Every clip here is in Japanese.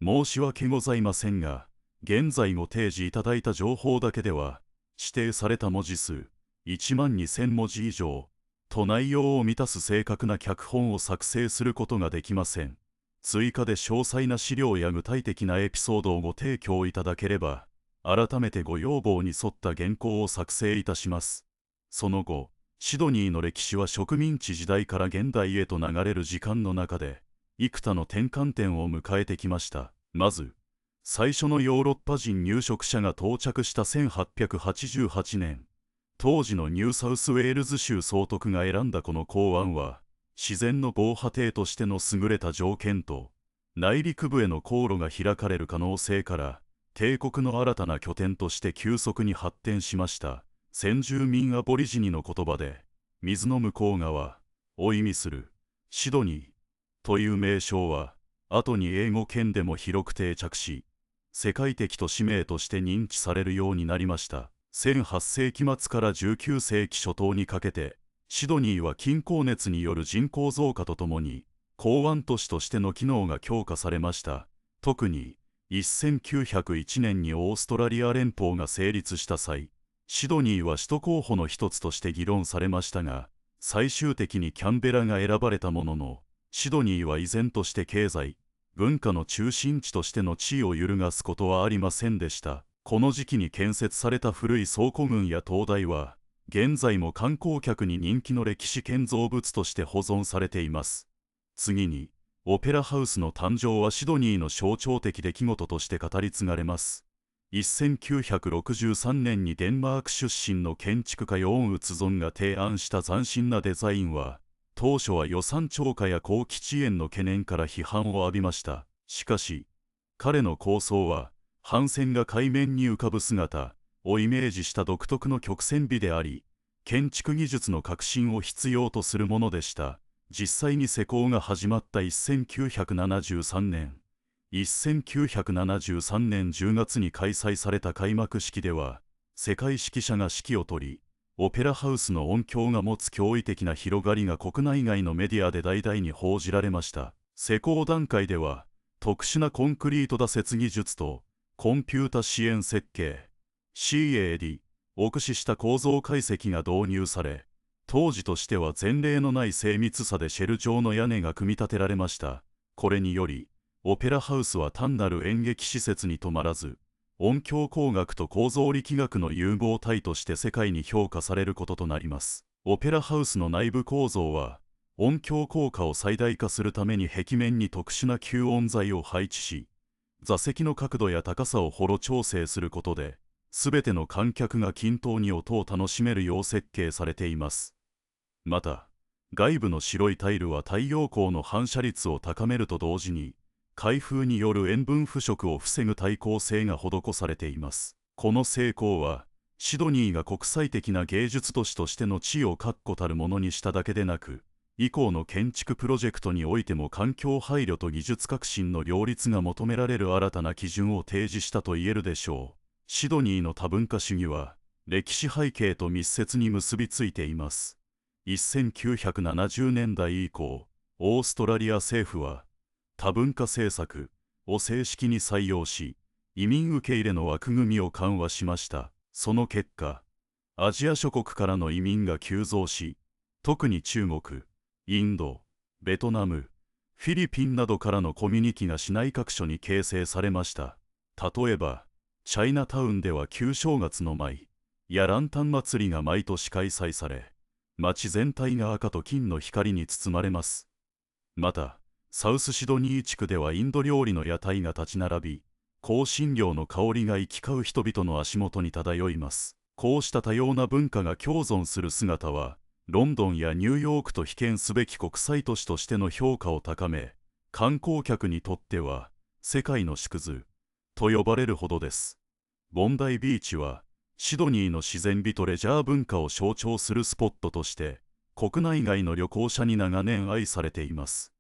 申し訳ございませんが、現在ご提示いただいた情報だけでは、指定された文字数12000文字以上と内容を満たす正確な脚本を作成することができません。追加で詳細な資料や具体的なエピソードをご提供いただければ、改めてご要望に沿った原稿を作成いたします。その後、シドニーの歴史は植民地時代から現代へと流れる時間の中で、幾多の転換点を迎えてきました。まず、最初のヨーロッパ人入植者が到着した1888年、当時のニューサウスウェールズ州総督が選んだこの港湾は、自然の防波堤としての優れた条件と、内陸部への航路が開かれる可能性から、帝国の新たな拠点として急速に発展しました。先住民アボリジニの言葉で、水の向こう側を意味するシドニーという名称は、後に英語圏でも広く定着し、世界的都市名として認知されるようになりました。18世紀末から19世紀初頭にかけて、シドニーは金鉱熱による人口増加とともに、港湾都市としての機能が強化されました。特に、1901年にオーストラリア連邦が成立した際、シドニーは首都候補の一つとして議論されましたが、最終的にキャンベラが選ばれたものの、シドニーは依然として経済、文化の中心地としての地位を揺るがすことはありませんでした。この時期に建設された古い倉庫群や灯台は、現在も観光客に人気の歴史建造物として保存されています。次に、オペラハウスの誕生はシドニーの象徴的出来事として語り継がれます。1963年にデンマーク出身の建築家ヨーン・ウツゾンが提案した斬新なデザインは、当初は予算超過や高基地縁の懸念から批判を浴びました。しかし、彼の構想は、帆船が海面に浮かぶ姿をイメージした独特の曲線美であり、建築技術の革新を必要とするものでした。実際に施工が始まった1973年10月に開催された開幕式では、世界指揮者が指揮を執り、オペラハウスの音響が持つ驚異的な広がりが国内外のメディアで大々に報じられました。施工段階では、特殊なコンクリート打設技術と、コンピュータ支援設計 CAD を駆使した構造解析が導入され、当時としては前例のない精密さでシェル状の屋根が組み立てられました。これにより、オペラハウスは単なる演劇施設にとまらず、音響工学と構造力学の融合体として世界に評価されることとなります。オペラハウスの内部構造は、音響効果を最大化するために壁面に特殊な吸音材を配置し、座席の角度や高さをホロ調整することで、すべての観客が均等に音を楽しめるよう設計されています。また、外部の白いタイルは太陽光の反射率を高めると同時に、開封による塩分腐食を防ぐ耐候性が施されています。この成功は、シドニーが国際的な芸術都市としての地位を確固たるものにしただけでなく、以降の建築プロジェクトにおいても環境配慮と技術革新の両立が求められる新たな基準を提示したと言えるでしょう。シドニーの多文化主義は、歴史背景と密接に結びついています。1970年代以降、オーストラリア政府は、多文化政策を正式に採用し、移民受け入れの枠組みを緩和しました。その結果、アジア諸国からの移民が急増し、特に中国、インド、ベトナム、フィリピンなどからのコミュニティが市内各所に形成されました。例えば、チャイナタウンでは旧正月の舞やランタン祭りが毎年開催され、街全体が赤と金の光に包まれます。また、サウスシドニー地区ではインド料理の屋台が立ち並び、香辛料の香りが行き交う人々の足元に漂います。こうした多様な文化が共存する姿は、ロンドンやニューヨークと比肩すべき国際都市としての評価を高め、観光客にとっては、世界の縮図と呼ばれるほどです。ボンダイビーチは、シドニーの自然美とレジャー文化を象徴するスポットとして、国内外の旅行者に長年愛されています。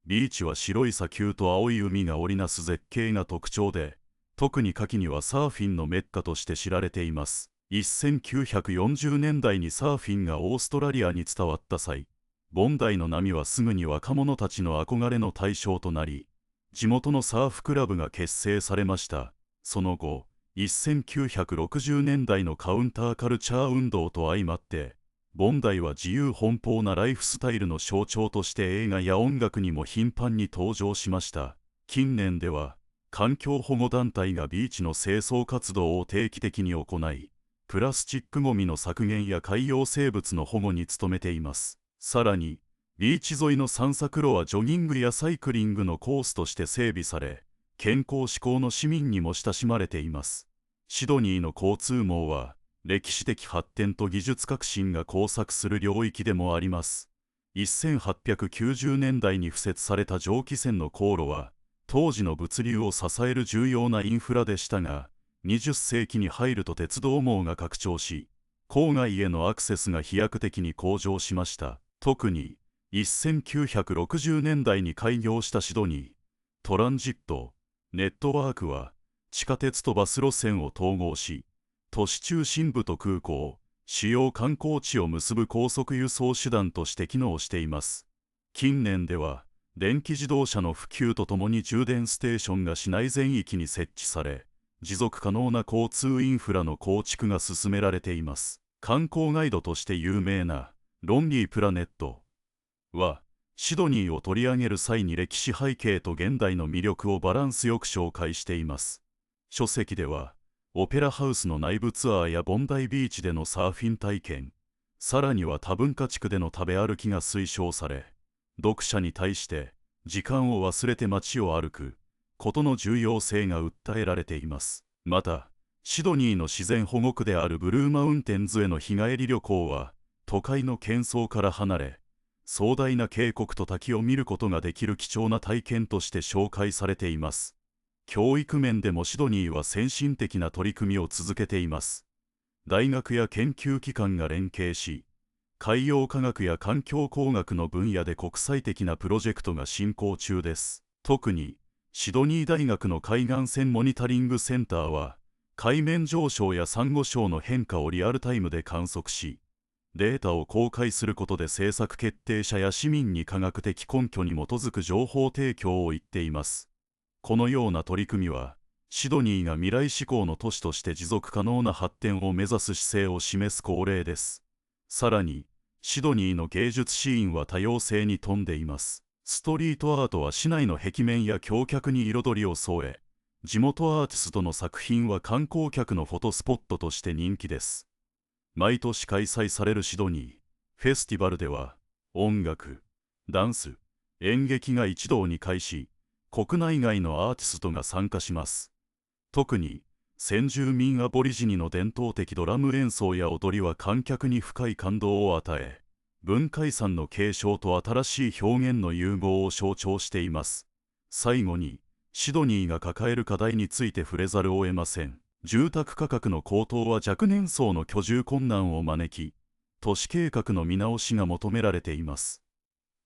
ビーチは白い砂丘と青い海が織りなす絶景が特徴で、特に夏季にはサーフィンのメッカとして知られています。1940年代にサーフィンがオーストラリアに伝わった際、ボンダイの波はすぐに若者たちの憧れの対象となり、地元のサーフクラブが結成されました。その後、1960年代のカウンターカルチャー運動と相まって、ボンダイは自由奔放なライフスタイルの象徴として映画や音楽にも頻繁に登場しました。近年では、環境保護団体がビーチの清掃活動を定期的に行い、プラスチックごみの削減や海洋生物の保護に努めています。さらに、ビーチ沿いの散策路はジョギングやサイクリングのコースとして整備され、健康志向の市民にも親しまれています。シドニーの交通網は、歴史的発展と技術革新が交錯する領域でもあります。1890年代に敷設された蒸気船の航路は、当時の物流を支える重要なインフラでしたが、20世紀に入ると鉄道網が拡張し、郊外へのアクセスが飛躍的に向上しました。特に、1960年代に開業したシドニートランジットネットワークは、地下鉄とバス路線を統合し、都市中心部と空港、主要観光地を結ぶ高速輸送手段として機能しています。近年では、電気自動車の普及とともに充電ステーションが市内全域に設置され、持続可能な交通インフラの構築が進められています。観光ガイドとして有名なロンリープラネットは、シドニーを取り上げる際に歴史背景と現代の魅力をバランスよく紹介しています。書籍では、オペラハウスの内部ツアーやボンダイビーチでのサーフィン体験、さらには多文化地区での食べ歩きが推奨され、読者に対して時間を忘れて街を歩くことの重要性が訴えられています。また、シドニーの自然保護区であるブルーマウンテンズへの日帰り旅行は、都会の喧騒から離れ、壮大な渓谷と滝を見ることができる貴重な体験として紹介されています。教育面でもシドニーは先進的な取り組みを続けています。大学や研究機関が連携し、海洋科学や環境工学の分野で国際的なプロジェクトが進行中です。特に、シドニー大学の海岸線モニタリングセンターは、海面上昇やサンゴ礁の変化をリアルタイムで観測し、データを公開することで政策決定者や市民に科学的根拠に基づく情報提供を言っています。このような取り組みは、シドニーが未来志向の都市として持続可能な発展を目指す姿勢を示す恒例です。さらに、シドニーの芸術シーンは多様性に富んでいます。ストリートアートは市内の壁面や橋脚に彩りを添え、地元アーティストの作品は観光客のフォトスポットとして人気です。毎年開催されるシドニーフェスティバルでは、音楽、ダンス、演劇が一堂に会し、国内外のアーティストが参加します。特に、先住民アボリジニの伝統的ドラム演奏や踊りは観客に深い感動を与え、文化遺産の継承と新しい表現の融合を象徴しています。最後に、シドニーが抱える課題について触れざるを得ません。住宅価格の高騰は若年層の居住困難を招き、都市計画の見直しが求められています。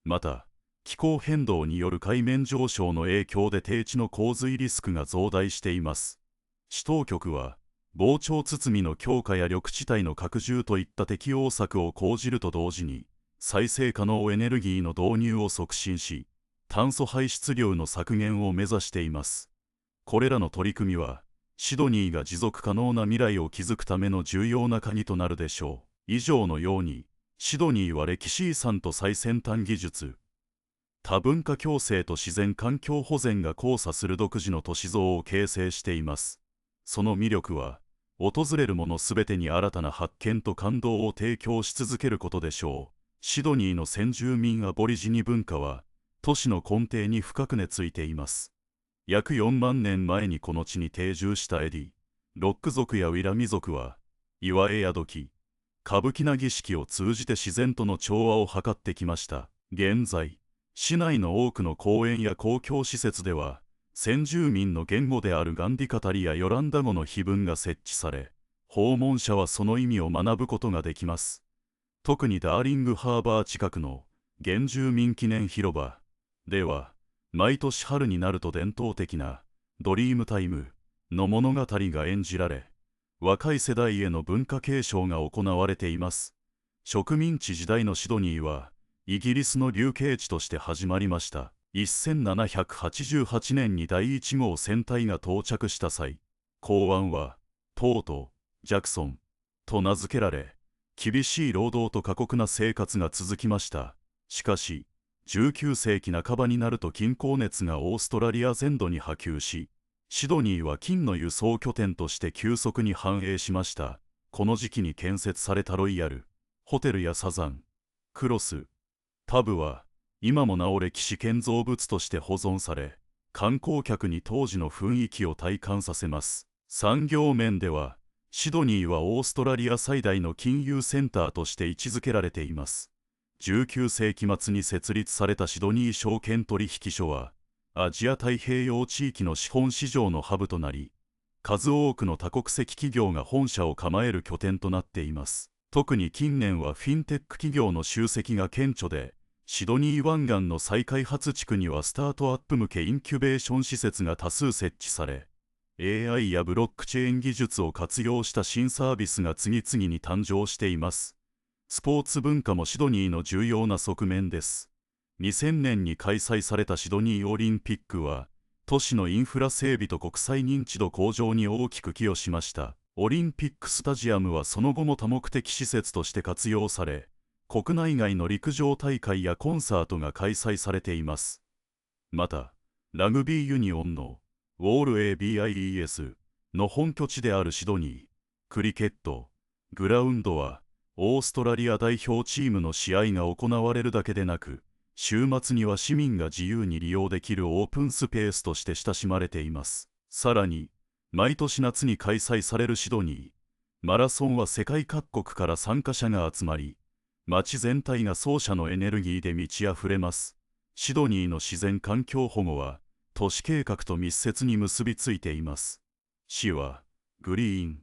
また、気候変動による海面上昇の影響で低地の洪水リスクが増大しています。市当局は、防潮堤の強化や緑地帯の拡充といった適応策を講じると同時に、再生可能エネルギーの導入を促進し、炭素排出量の削減を目指しています。これらの取り組みは、シドニーが持続可能な未来を築くための重要な鍵となるでしょう。以上のように、シドニーは歴史遺産と最先端技術、多文化共生と自然環境保全が交差する独自の都市像を形成しています。その魅力は、訪れる者すべてに新たな発見と感動を提供し続けることでしょう。シドニーの先住民アボリジニ文化は、都市の根底に深く根付いています。約4万年前にこの地に定住したエディ・ロック族やウィラミ族は、岩絵や土器、歌舞伎な儀式を通じて自然との調和を図ってきました。現在、市内の多くの公園や公共施設では、先住民の言語であるガンディカタリやヨランダ語の碑文が設置され、訪問者はその意味を学ぶことができます。特にダーリングハーバー近くの原住民記念広場では、毎年春になると伝統的なドリームタイムの物語が演じられ、若い世代への文化継承が行われています。植民地時代のシドニーは、イギリスの流刑地として始まりました。1788年に第1号船隊が到着した際、港湾はポート・ジャクソンと名付けられ、厳しい労働と過酷な生活が続きました。しかし、19世紀半ばになると金鉱熱がオーストラリア全土に波及し、シドニーは金の輸送拠点として急速に繁栄しました。この時期に建設されたロイヤルホテルやサザンクロスパブは今もなお歴史建造物として保存され、観光客に当時の雰囲気を体感させます。産業面ではシドニーはオーストラリア最大の金融センターとして位置づけられています。19世紀末に設立されたシドニー証券取引所はアジア太平洋地域の資本市場のハブとなり、数多くの多国籍企業が本社を構える拠点となっています。特に近年はフィンテック企業の集積が顕著で、シドニー湾岸の再開発地区にはスタートアップ向けインキュベーション施設が多数設置され、AI やブロックチェーン技術を活用した新サービスが次々に誕生しています。スポーツ文化もシドニーの重要な側面です。2000年に開催されたシドニーオリンピックは、都市のインフラ整備と国際認知度向上に大きく寄与しました。オリンピックスタジアムはその後も多目的施設として活用され、国内外の陸上大会やコンサートが開催されています。また、ラグビーユニオンのウォール ABIES の本拠地であるシドニークリケットグラウンドは、オーストラリア代表チームの試合が行われるだけでなく、週末には市民が自由に利用できるオープンスペースとして親しまれています。さらに、毎年夏に開催されるシドニーマラソンは世界各国から参加者が集まり、街全体が走者のエネルギーで満ち溢れます。シドニーの自然環境保護は、都市計画と密接に結びついています。市は、グリーン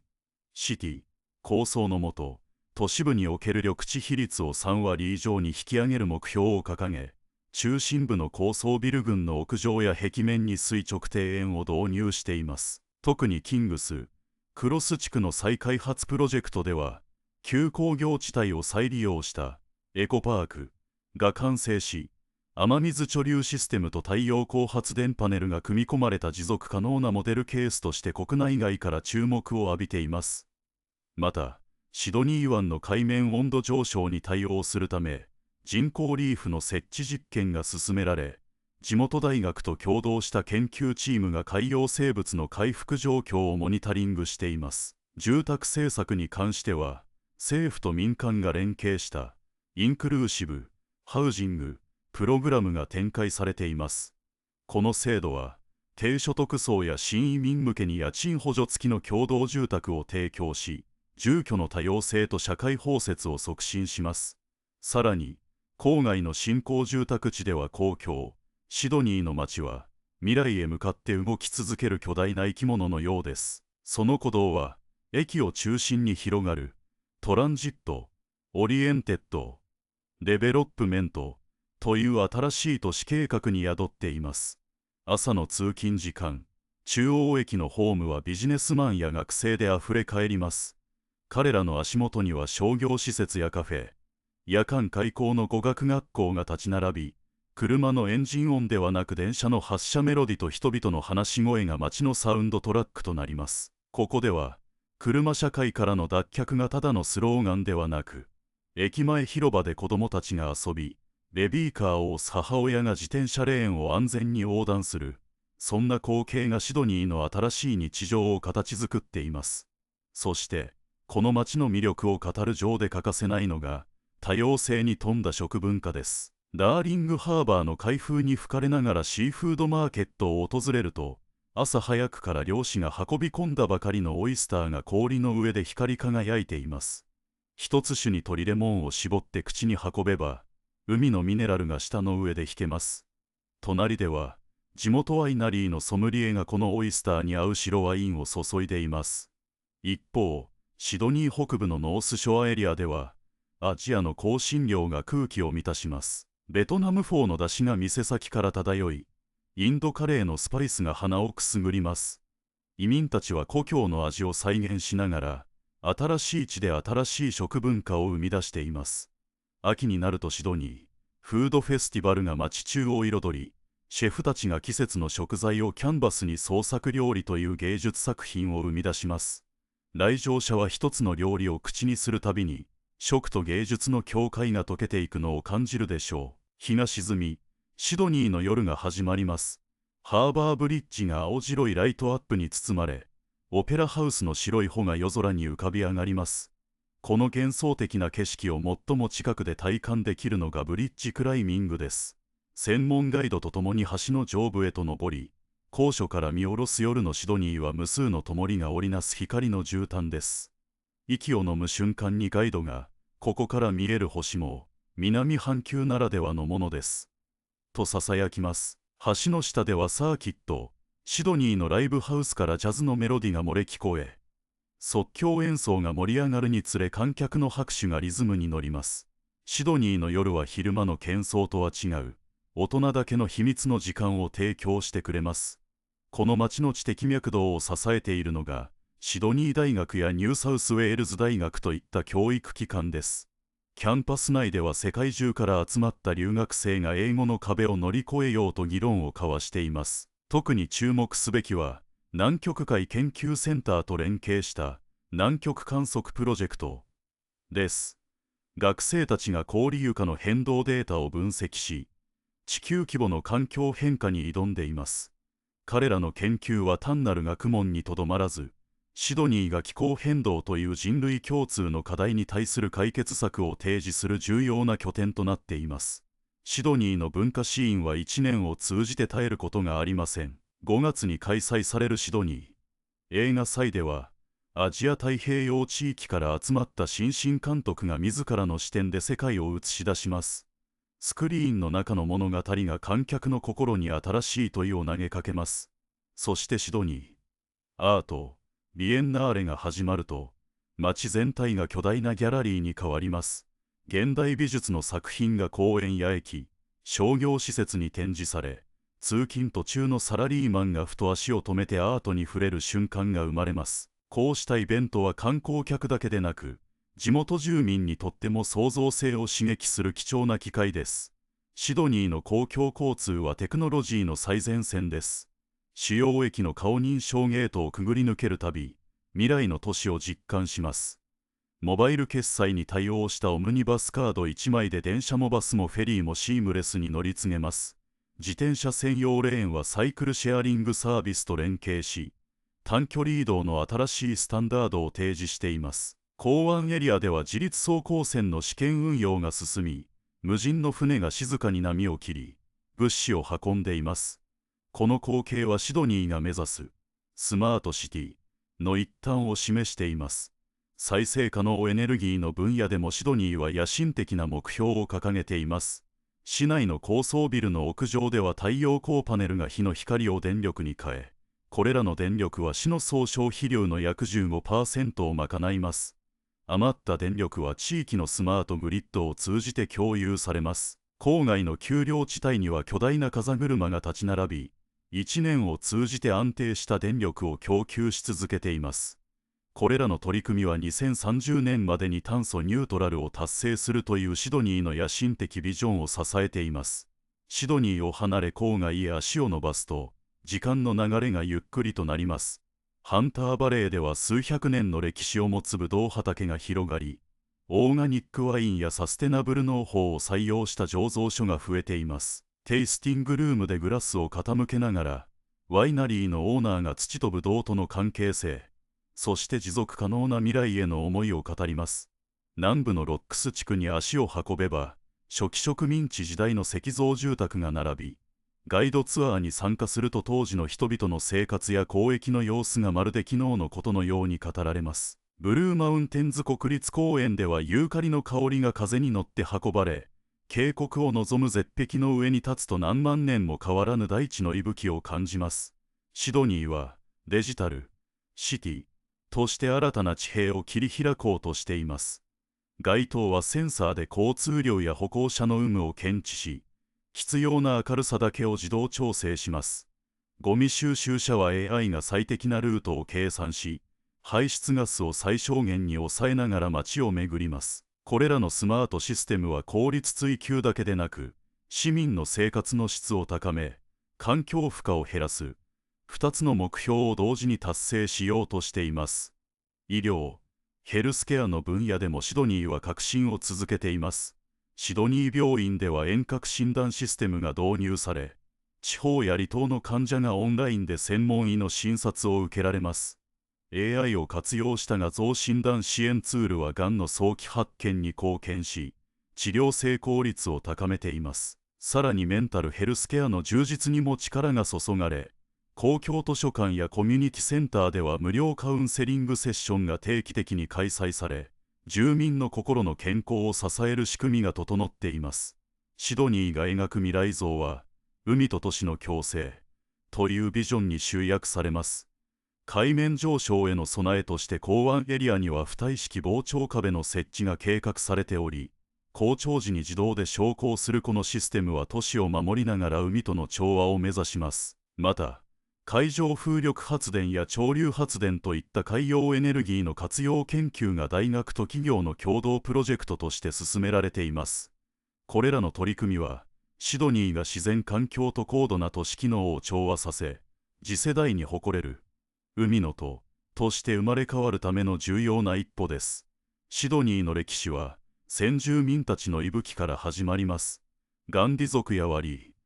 シティ構想のもと、都市部における緑地比率を3割以上に引き上げる目標を掲げ、中心部の高層ビル群の屋上や壁面に垂直庭園を導入しています。特にキングスクロス地区の再開発プロジェクトでは、旧工業地帯を再利用したエコパークが完成し、雨水貯留システムと太陽光発電パネルが組み込まれた持続可能なモデルケースとして国内外から注目を浴びています。また、シドニー湾の海面温度上昇に対応するため、人工リーフの設置実験が進められ、地元大学と共同した研究チームが海洋生物の回復状況をモニタリングしています。住宅政策に関しては、政府と民間が連携したインクルーシブハウジングプログラムが展開されています。この制度は低所得層や新移民向けに家賃補助付きの共同住宅を提供し、住居の多様性と社会包摂を促進します。さらに、郊外の新興住宅地では公共シドニーの街は未来へ向かって動き続ける巨大な生き物のようです。その鼓動は駅を中心に広がるトランジット・オリエンテッド・デベロップメントという新しい都市計画に宿っています。朝の通勤時間、中央駅のホームはビジネスマンや学生であふれ返ります。彼らの足元には商業施設やカフェ、夜間開校の語学学校が立ち並び、車のエンジン音ではなく電車の発車メロディと人々の話し声が街のサウンドトラックとなります。ここでは、車社会からの脱却がただのスローガンではなく、駅前広場で子供たちが遊び、ベビーカーを押す母親が自転車レーンを安全に横断する、そんな光景がシドニーの新しい日常を形作っています。そして、この街の魅力を語る上で欠かせないのが、多様性に富んだ食文化です。ダーリングハーバーの海風に吹かれながらシーフードマーケットを訪れると、朝早くから漁師が運び込んだばかりのオイスターが氷の上で光り輝いています。一つ種に取りレモンを絞って口に運べば、海のミネラルが舌の上で引けます。隣では、地元ワイナリーのソムリエがこのオイスターに合う白ワインを注いでいます。一方、シドニー北部のノースショアエリアでは、アジアの香辛料が空気を満たします。ベトナムフォーの出汁が店先から漂い、インドカレーのスパイスが鼻をくすぐります。移民たちは故郷の味を再現しながら、新しい地で新しい食文化を生み出しています。秋になるとシドニーフードフェスティバルが街中を彩り、シェフたちが季節の食材をキャンバスに創作料理という芸術作品を生み出します。来場者は一つの料理を口にするたびに、食と芸術の境界が溶けていくのを感じるでしょう。日が沈み、シドニーの夜が始まります。ハーバーブリッジが青白いライトアップに包まれ、オペラハウスの白い帆が夜空に浮かび上がります。この幻想的な景色を最も近くで体感できるのがブリッジクライミングです。専門ガイドと共に橋の上部へと登り、高所から見下ろす夜のシドニーは無数の灯が織りなす光の絨毯です。息を飲む瞬間にガイドが、ここから見える星も、南半球ならではのものです。と囁きます。橋の下ではサーキット、シドニーのライブハウスからジャズのメロディが漏れ聞こえ、即興演奏が盛り上がるにつれ観客の拍手がリズムに乗ります。シドニーの夜は昼間の喧騒とは違う、大人だけの秘密の時間を提供してくれます。この街の知的脈動を支えているのが、シドニー大学やニューサウスウェールズ大学といった教育機関です。キャンパス内では世界中から集まった留学生が英語の壁を乗り越えようと議論を交わしています。特に注目すべきは、南極海研究センターと連携した南極観測プロジェクトです。学生たちが氷床の変動データを分析し、地球規模の環境変化に挑んでいます。彼らの研究は単なる学問にとどまらず、シドニーが気候変動という人類共通の課題に対する解決策を提示する重要な拠点となっています。シドニーの文化シーンは1年を通じて絶えることがありません。5月に開催されるシドニー映画祭では、アジア太平洋地域から集まった新進監督が自らの視点で世界を映し出します。スクリーンの中の物語が観客の心に新しい問いを投げかけます。そしてシドニーアートビエンナーレが始まると、街全体が巨大なギャラリーに変わります。現代美術の作品が公園や駅、商業施設に展示され、通勤途中のサラリーマンがふと足を止めてアートに触れる瞬間が生まれます。こうしたイベントは観光客だけでなく、地元住民にとっても創造性を刺激する貴重な機会です。シドニーの公共交通はテクノロジーの最前線です。主要駅の顔認証ゲートをくぐり抜けるたび、未来の都市を実感します。モバイル決済に対応したオムニバスカード1枚で電車もバスもフェリーもシームレスに乗り継げます。自転車専用レーンはサイクルシェアリングサービスと連携し、短距離移動の新しいスタンダードを提示しています。港湾エリアでは自律走行線の試験運用が進み、無人の船が静かに波を切り、物資を運んでいます。この光景はシドニーが目指すスマートシティの一端を示しています。再生可能エネルギーの分野でもシドニーは野心的な目標を掲げています。市内の高層ビルの屋上では太陽光パネルが日の光を電力に変え、これらの電力は市の総消費量の約 15% を賄います。余った電力は地域のスマートグリッドを通じて共有されます。郊外の丘陵地帯には巨大な風車が立ち並び、1年を通じて安定した電力を供給し続けています。これらの取り組みは2030年までに炭素ニュートラルを達成するというシドニーの野心的ビジョンを支えています。シドニーを離れ郊外へ足を伸ばすと、時間の流れがゆっくりとなります。ハンターバレーでは数百年の歴史を持つブドウ畑が広がり、オーガニックワインやサステナブル農法を採用した醸造所が増えています。テイスティングルームでグラスを傾けながら、ワイナリーのオーナーが土とブドウとの関係性、そして持続可能な未来への思いを語ります。南部のロックス地区に足を運べば、初期植民地時代の石造住宅が並び、ガイドツアーに参加すると当時の人々の生活や交易の様子がまるで昨日のことのように語られます。ブルーマウンテンズ国立公園ではユーカリの香りが風に乗って運ばれ、渓谷を望む絶壁の上に立つと何万年も変わらぬ大地の息吹を感じます。シドニーはデジタルシティとして新たな地平を切り開こうとしています。街灯はセンサーで交通量や歩行者の有無を検知し、必要な明るさだけを自動調整します。ゴミ収集車は AI が最適なルートを計算し、排出ガスを最小限に抑えながら街を巡ります。これらのスマートシステムは効率追求だけでなく、市民の生活の質を高め、環境負荷を減らす2つの目標を同時に達成しようとしています。医療、ヘルスケアの分野でもシドニーは革新を続けています。シドニー病院では遠隔診断システムが導入され、地方や離島の患者がオンラインで専門医の診察を受けられます。AI を活用した画像診断支援ツールはがんの早期発見に貢献し、治療成功率を高めています。さらにメンタルヘルスケアの充実にも力が注がれ、公共図書館やコミュニティセンターでは無料カウンセリングセッションが定期的に開催され、住民の心の健康を支える仕組みが整っています。シドニーが描く未来像は、海と都市の共生というビジョンに集約されます。海面上昇への備えとして港湾エリアには浮体式防潮壁の設置が計画されており、高潮時に自動で昇降するこのシステムは都市を守りながら海との調和を目指します。また、海上風力発電や潮流発電といった海洋エネルギーの活用研究が大学と企業の共同プロジェクトとして進められています。これらの取り組みは、シドニーが自然環境と高度な都市機能を調和させ、次世代に誇れる海の都として生まれ変わるための重要な一歩です。シドニーの歴史は、先住民たちの息吹から始まります。ガンディ族やワリー、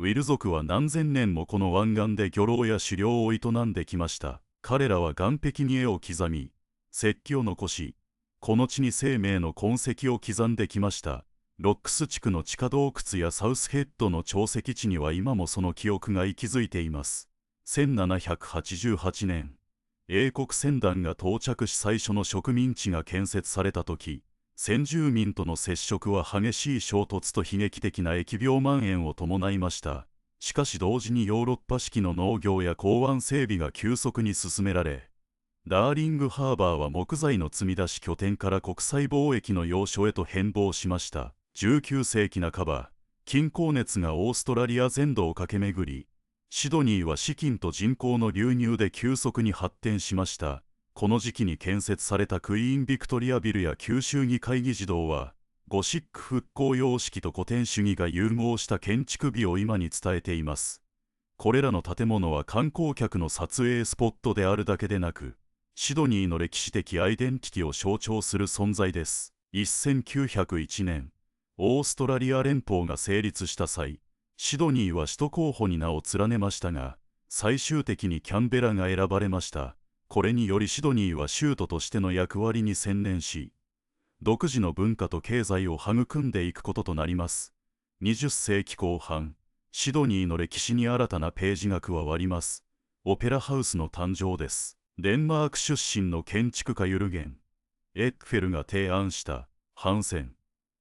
ウィル族は何千年もこの湾岸で漁労や狩猟を営んできました。彼らは岸壁に絵を刻み、石器を残し、この地に生命の痕跡を刻んできました。ロックス地区の地下洞窟やサウスヘッドの潮汐地には今もその記憶が息づいています。1788年、英国船団が到着し最初の植民地が建設された時、先住民との接触は激しい衝突と悲劇的な疫病蔓延を伴いました。しかし同時にヨーロッパ式の農業や港湾整備が急速に進められ、ダーリングハーバーは木材の積み出し拠点から国際貿易の要所へと変貌しました。19世紀半ば、金鉱熱がオーストラリア全土を駆け巡り、シドニーは資金と人口の流入で急速に発展しました。この時期に建設されたクイーン・ビクトリアビルや九州議会議事堂は、ゴシック復興様式と古典主義が融合した建築美を今に伝えています。これらの建物は観光客の撮影スポットであるだけでなく、シドニーの歴史的アイデンティティを象徴する存在です。1901年、オーストラリア連邦が成立した際、シドニーは首都候補に名を連ねましたが、最終的にキャンベラが選ばれました。これによりシドニーは州都としての役割に専念し、独自の文化と経済を育んでいくこととなります。20世紀後半、シドニーの歴史に新たなページが加わります。オペラハウスの誕生です。デンマーク出身の建築家ユルゲン・エッフェルが提案したハンセン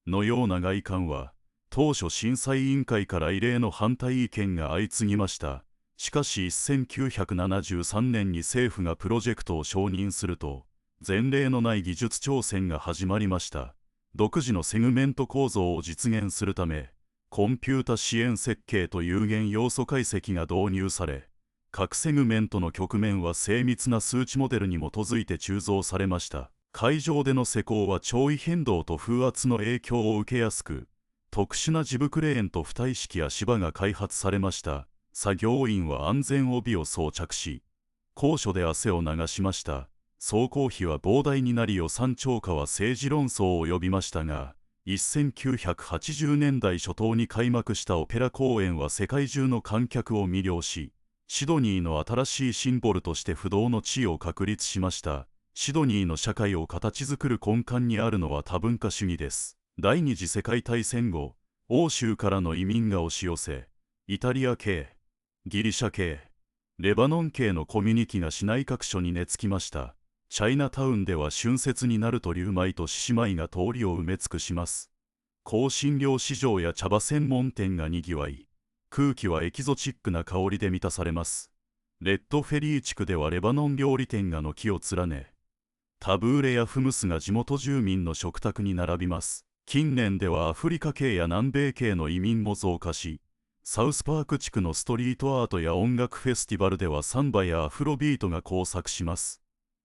のような外観は、当初審査委員会から異例の反対意見が相次ぎました。しかし1973年に政府がプロジェクトを承認すると、前例のない技術挑戦が始まりました。独自のセグメント構造を実現するため、コンピュータ支援設計と有限要素解析が導入され、各セグメントの曲面は精密な数値モデルに基づいて鋳造されました。海上での施工は潮位変動と風圧の影響を受けやすく、特殊なジブクレーンと浮体式足場が開発されました。作業員は安全帯を装着し、高所で汗を流しました。総工費は膨大になり予算超過は政治論争を呼びましたが、1980年代初頭に開幕したオペラ公演は世界中の観客を魅了し、シドニーの新しいシンボルとして不動の地位を確立しました。シドニーの社会を形作る根幹にあるのは多文化主義です。第二次世界大戦後、欧州からの移民が押し寄せ、イタリア系、ギリシャ系、レバノン系のコミュニティが市内各所に根付きました。チャイナタウンでは春節になると竜舞と獅子舞が通りを埋め尽くします。香辛料市場や茶葉専門店がにぎわい、空気はエキゾチックな香りで満たされます。レッドフェリー地区ではレバノン料理店が軒を連ね、タブーレやフムスが地元住民の食卓に並びます。近年ではアフリカ系や南米系の移民も増加し、サウスパーク地区のストリートアートや音楽フェスティバルではサンバやアフロビートが交錯します。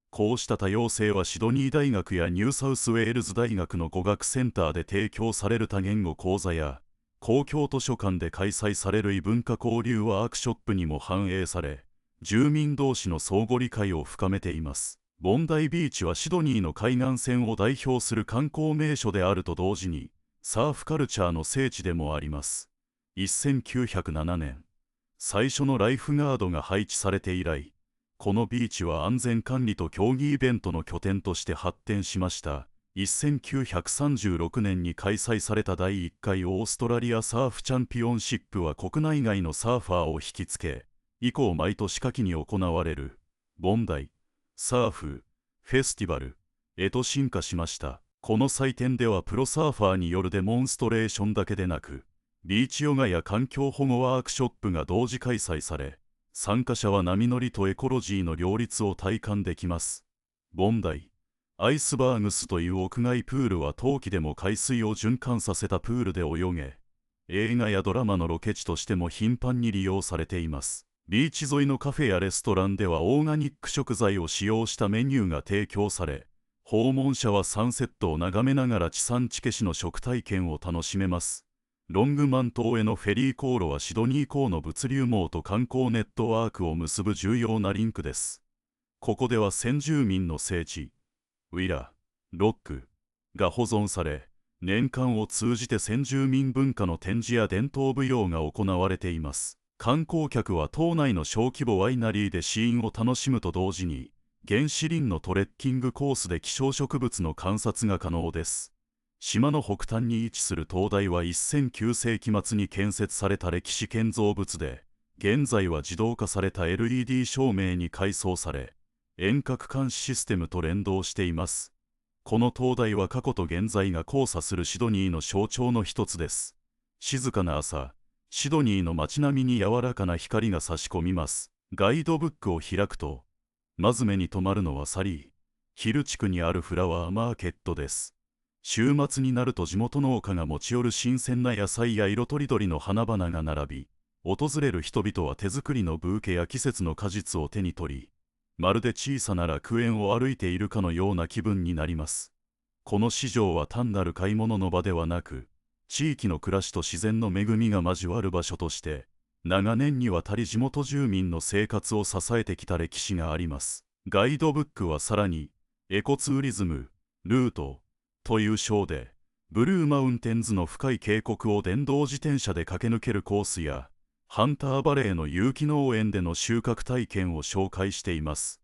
こうした多様性はシドニー大学やニューサウスウェールズ大学の語学センターで提供される多言語講座や公共図書館で開催される異文化交流ワークショップにも反映され、住民同士の相互理解を深めています。ボンダイビーチはシドニーの海岸線を代表する観光名所であると同時に、サーフカルチャーの聖地でもあります。1907年、最初のライフガードが配置されて以来、このビーチは安全管理と競技イベントの拠点として発展しました。1936年に開催された第1回オーストラリアサーフチャンピオンシップは国内外のサーファーを引きつけ、以降毎年夏季に行われるボンダイサーフフェスティバルへと進化しました。この祭典ではプロサーファーによるデモンストレーションだけでなく、ビーチヨガや環境保護ワークショップが同時開催され、参加者は波乗りとエコロジーの両立を体感できます。ボンダイアイスバーグスという屋外プールは冬季でも海水を循環させたプールで泳げ、映画やドラマのロケ地としても頻繁に利用されています。ビーチ沿いのカフェやレストランではオーガニック食材を使用したメニューが提供され、訪問者はサンセットを眺めながら地産地消しの食体験を楽しめます。ロングマン島へのフェリー航路はシドニー港の物流網と観光ネットワークを結ぶ重要なリンクです。ここでは先住民の聖地、ウィラ・ロックが保存され、年間を通じて先住民文化の展示や伝統舞踊が行われています。観光客は島内の小規模ワイナリーでシーンを楽しむと同時に、原始林のトレッキングコースで希少植物の観察が可能です。島の北端に位置する灯台は1009世紀末に建設された歴史建造物で、現在は自動化された LED 照明に改装され、遠隔監視システムと連動しています。この灯台は過去と現在が交差するシドニーの象徴の一つです。静かな朝、シドニーの街並みに柔らかな光が差し込みます。ガイドブックを開くと、まず目に留まるのはサリー・ヒル地区にあるフラワーマーケットです。週末になると地元農家が持ち寄る新鮮な野菜や色とりどりの花々が並び、訪れる人々は手作りのブーケや季節の果実を手に取り、まるで小さな楽園を歩いているかのような気分になります。この市場は単なる買い物の場ではなく、地域の暮らしと自然の恵みが交わる場所として、長年にわたり地元住民の生活を支えてきた歴史があります。ガイドブックはさらに、エコツーリズム、ルートという章で、ブルーマウンテンズの深い渓谷を電動自転車で駆け抜けるコースや、ハンターバレーの有機農園での収穫体験を紹介しています。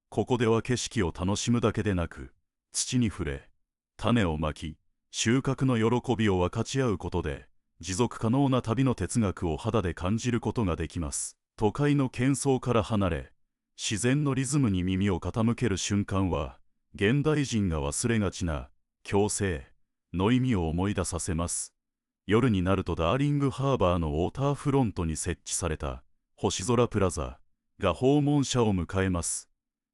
ここでは景色を楽しむだけでなく、土に触れ、種をまき、収穫の喜びを分かち合うことで、持続可能な旅の哲学を肌で感じることができます。都会の喧騒から離れ、自然のリズムに耳を傾ける瞬間は、現代人が忘れがちな共生の意味を思い出させます。夜になるとダーリングハーバーのウォーターフロントに設置された星空プラザが訪問者を迎えます。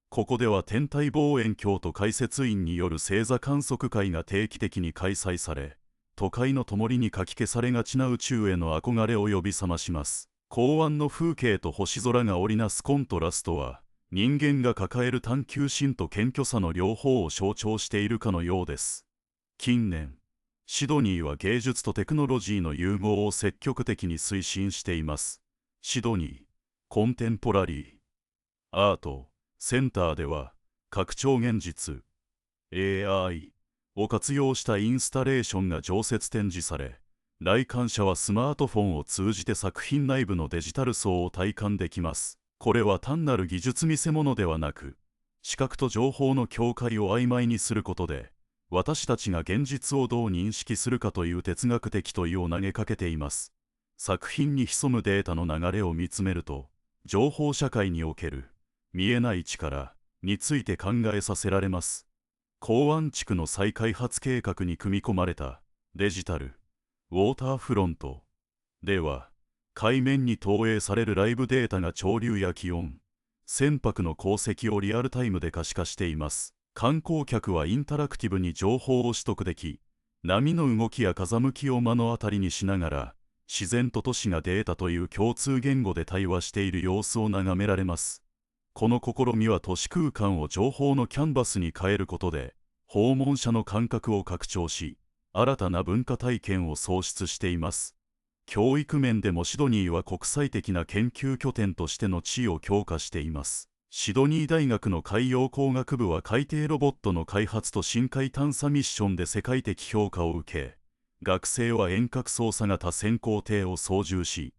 ここでは天体望遠鏡と解説員による星座観測会が定期的に開催され、都会の灯りにかき消されがちな宇宙への憧れを呼び覚まします。港湾の風景と星空が織りなすコントラストは、人間が抱える探求心と謙虚さの両方を象徴しているかのようです。近年、シドニーは芸術とテクノロジーの融合を積極的に推進しています。シドニーコンテンポラリーアートセンターでは、拡張現実 AI を活用したインスタレーションが常設展示され、来館者はスマートフォンを通じて作品内部のデジタル層を体感できます。これは単なる技術見せ物ではなく、視覚と情報の境界を曖昧にすることで、私たちが現実をどう認識するかという哲学的問いを投げかけています。作品に潜むデータの流れを見つめると、情報社会における見えない力について考えさせられます。港湾地区の再開発計画に組み込まれたデジタルウォーターフロントでは、海面に投影されるライブデータが潮流や気温、船舶の航跡をリアルタイムで可視化しています。観光客はインタラクティブに情報を取得でき、波の動きや風向きを目の当たりにしながら、自然と都市がデータという共通言語で対話している様子を眺められます。この試みは都市空間を情報のキャンバスに変えることで、訪問者の感覚を拡張し、新たな文化体験を創出しています。教育面でもシドニーは国際的な研究拠点としての地位を強化しています。シドニー大学の海洋工学部は海底ロボットの開発と深海探査ミッションで世界的評価を受け、学生は遠隔操作型潜航艇を操縦し、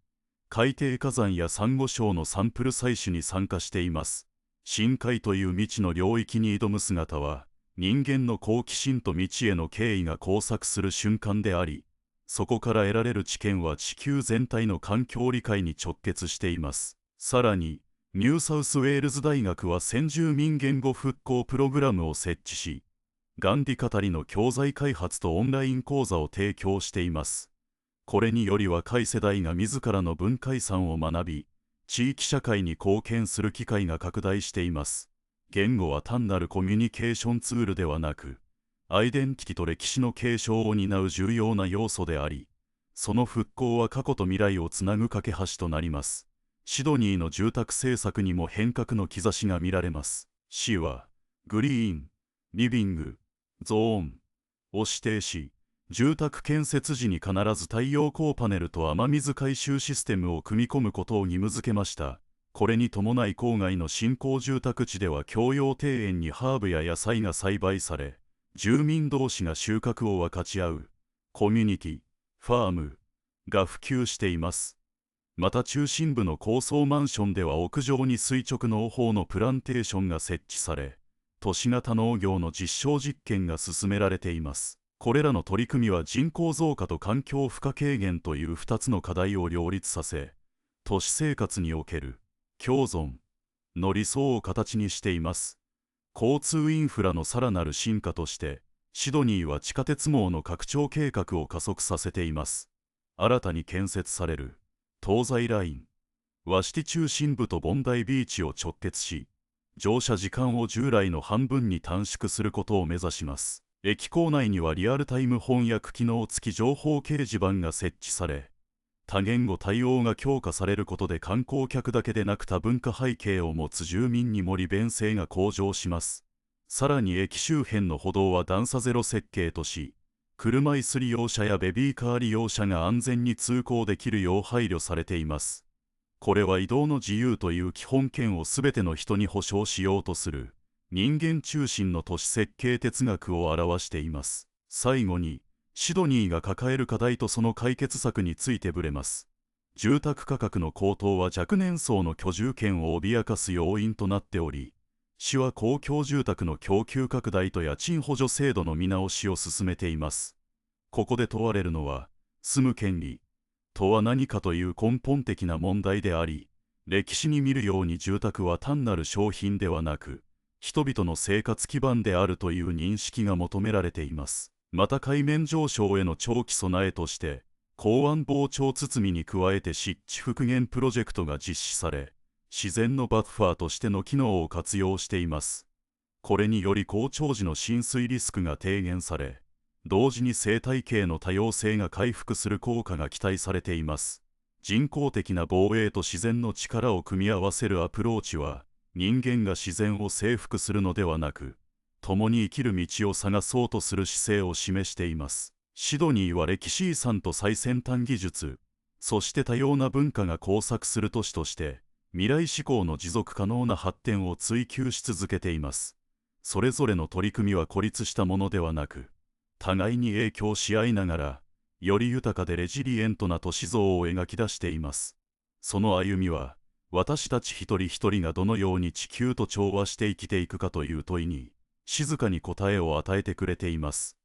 海底火山やサンゴ礁のサンプル採取に参加しています。深海という未知の領域に挑む姿は、人間の好奇心と未知への敬意が交錯する瞬間であり、そこから得られる知見は地球全体の環境理解に直結しています。さらに、ニューサウスウェールズ大学は先住民言語復興プログラムを設置し、ガンディ語りの教材開発とオンライン講座を提供しています。これにより若い世代が自らの文化遺産を学び、地域社会に貢献する機会が拡大しています。言語は単なるコミュニケーションツールではなく、アイデンティティと歴史の継承を担う重要な要素であり、その復興は過去と未来をつなぐ架け橋となります。シドニーの住宅政策にも変革の兆しが見られます。市は、グリーン、リビング、ゾーンを指定し、住宅建設時に必ず太陽光パネルと雨水回収システムを組み込むことを義務付けました。これに伴い郊外の新興住宅地では共用庭園にハーブや野菜が栽培され、住民同士が収穫を分かち合う、コミュニティ、ファームが普及しています。また中心部の高層マンションでは屋上に垂直農法のプランテーションが設置され、都市型農業の実証実験が進められています。これらの取り組みは人口増加と環境負荷軽減という2つの課題を両立させ、都市生活における共存の理想を形にしています。交通インフラのさらなる進化として、シドニーは地下鉄網の拡張計画を加速させています。新たに建設される東西ラインはシティ中心部とボンダイビーチを直結し、乗車時間を従来の半分に短縮することを目指します。駅構内にはリアルタイム翻訳機能付き情報掲示板が設置され、多言語対応が強化されることで観光客だけでなく多文化背景を持つ住民にも利便性が向上します。さらに駅周辺の歩道は段差ゼロ設計とし、車椅子利用者やベビーカー利用者が安全に通行できるよう配慮されています。これは移動の自由という基本権をすべての人に保障しようとする人間中心の都市設計哲学を表しています。最後に、シドニーが抱える課題とその解決策について触れます。住宅価格の高騰は若年層の居住権を脅かす要因となっており、市は公共住宅の供給拡大と家賃補助制度の見直しを進めています。ここで問われるのは、住む権利とは何かという根本的な問題であり、歴史に見るように住宅は単なる商品ではなく、人々の生活基盤であるという認識が求められています。また海面上昇への長期備えとして、港湾防潮堤に加えて湿地復元プロジェクトが実施され、自然のバッファーとしての機能を活用しています。これにより高潮時の浸水リスクが低減され、同時に生態系の多様性が回復する効果が期待されています。人工的な防衛と自然の力を組み合わせるアプローチは、人間が自然を征服するのではなく、共に生きる道を探そうとする姿勢を示しています。シドニーは歴史遺産と最先端技術、そして多様な文化が交錯する都市として、未来志向の持続可能な発展を追求し続けています。それぞれの取り組みは孤立したものではなく、互いに影響し合いながら、より豊かでレジリエントな都市像を描き出しています。その歩みは、私たち一人一人がどのように地球と調和して生きていくかという問いに、静かに答えを与えてくれています。